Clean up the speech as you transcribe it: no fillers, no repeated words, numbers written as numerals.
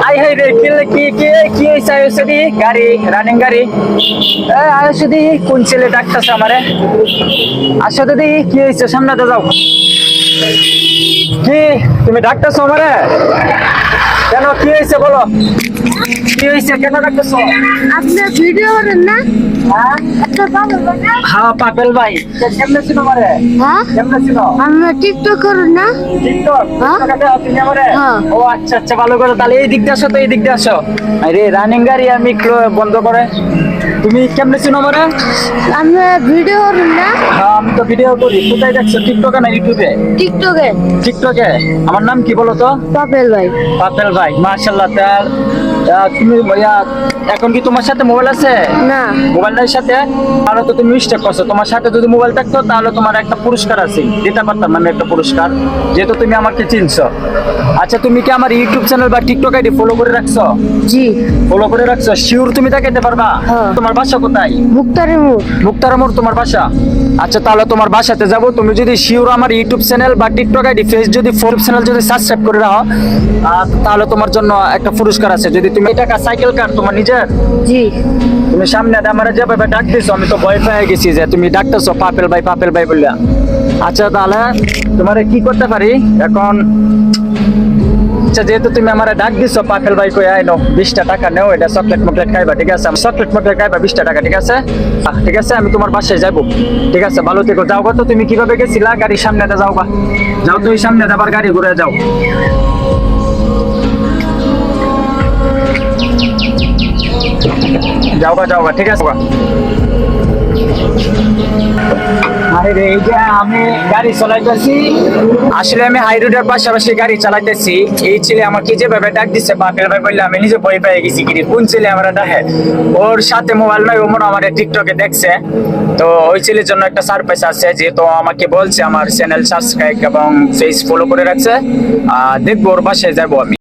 High high রে কি কি কি হইছে আয়ুষ দি গাড়ি রানিং গাড়ি আয়ুষ দি কোন ছেলে ডাকতেছে আমারে আসো দিদি কি হইছে সামনে যাও কি তুমি ডাকতেছো আমারে কেন কি হইছে বলো কি হইছে কেন ডাকতেছো আপনি ভিডিও করেন না? হ্যাঁ একটা ভালো না? হ্যাঁ পাপেল ভাই কেমনে ছিল আমারে হ্যাঁ? কেমনে ছিল আমরা টিকটক করেন না? টিকটক হ্যাঁ? তুমি আমারে হ্যাঁ। ও আচ্ছা আচ্ছা ভালো করে তাহলে এই দিক দিয়ে আসো তো এই দিক দিয়ে আসো আরে রানিং গাড়ি আমি একটু বন্ধ করে তুমি কেমনে ছিল আমারে আমরা ভিডিও করেন না? হ্যাঁ আমি তো ভিডিও করি কোথায় দেখছো টিকটকে না ইউটিউবে টিকটকে টিকটকে আমার নাম কি বলো তো পাপেল ভাই। পাপেল ভাই মাশাআল্লাহ তুমি ভাইয়া এখন কি তোমার সাথে মোবাইল আছে না। মোবাইলের সাথে তাহলে তো তুমি মিস্টেক করছো তোমার সাথে যদি মোবাইল থাকতো তাহলে তোমার একটা পুরস্কার আছে দিতে পারতাম আমি একটা পুরস্কার যেহেতু তুমি আমাকে চিনছো আচ্ছা তুমি কি আমার ইউটিউব চ্যানেল বা টিকটক আইডি ফলো করে রাখছো জি। ফলো করে রাখছো শিওর তুমি দেখাইতে পারবা হ্যাঁ। তোমার বাসা কোথায় মুক্তারের মোড়। মুক্তারামোর তোমার বাসা আচ্ছা তাহলে তোমার বাসাতে যাব তুমি যদি শিওর আমার ইউটিউব চ্যানেল বা টিকটক আইডি ফেস যদি ইউটিউব চ্যানেল যদি সাবস্ক্রাইব করে রাখো তাহলে তোমার জন্য একটা পুরস্কার আছে যদি তুমি টাকা সাইকেল কার তোমার নিজের জি। তুমি সামনে আমার যেভাবে ডাক দিছো আমি তো ভয় পেয়ে গেছি যে তুমি ডাকতেছো পাপেল ভাই বললা আচ্ছা তাহলে তোমার কি করতে পারি এখন আচ্ছা যেহেতু তুমি আমার ডাক দিছো পাপেল ভাই কই আইনো 20টা টাকা নেও এটা চকলেট মকলেট খাইবা ঠিক আছে চকলেট মকলেট খাইবা 20টা টাকা ঠিক আছে ঠিক আছে আমি তোমার বাসায় যাবো ঠিক আছে ভালো থেকো যাও গো তো তুমি কিভাবে গেছিলা গাড়ির সামনে যাও গা যাও তুই সামনে আবার গাড়ি ঘুরে যাও যাও গা ঠিক আছে গা আরে রে এই যে আমি গাড়ি চালাইতেছি আসলে আমি হাই রোডের পাশাপাশি গাড়ি চালাইতেছি এই ছেলে আমাকে যেভাবে ডাক দিচ্ছে পাপেল ভাই বললে আমি নিজে ভয় পেয়ে গেছি কি কোন ছেলে আমার ডাকে ওর সাথে মোবাইল নাই ওমন আমার টিকটকে দেখছে তো ওই ছেলের জন্য একটা সারপ্রাইজ আছে যেহেতু আমাকে বলছে আমার চ্যানেল সাবস্ক্রাইব এবং পেজ ফলো করে রাখছে দেখবো ওর বাসায় যাবো আমি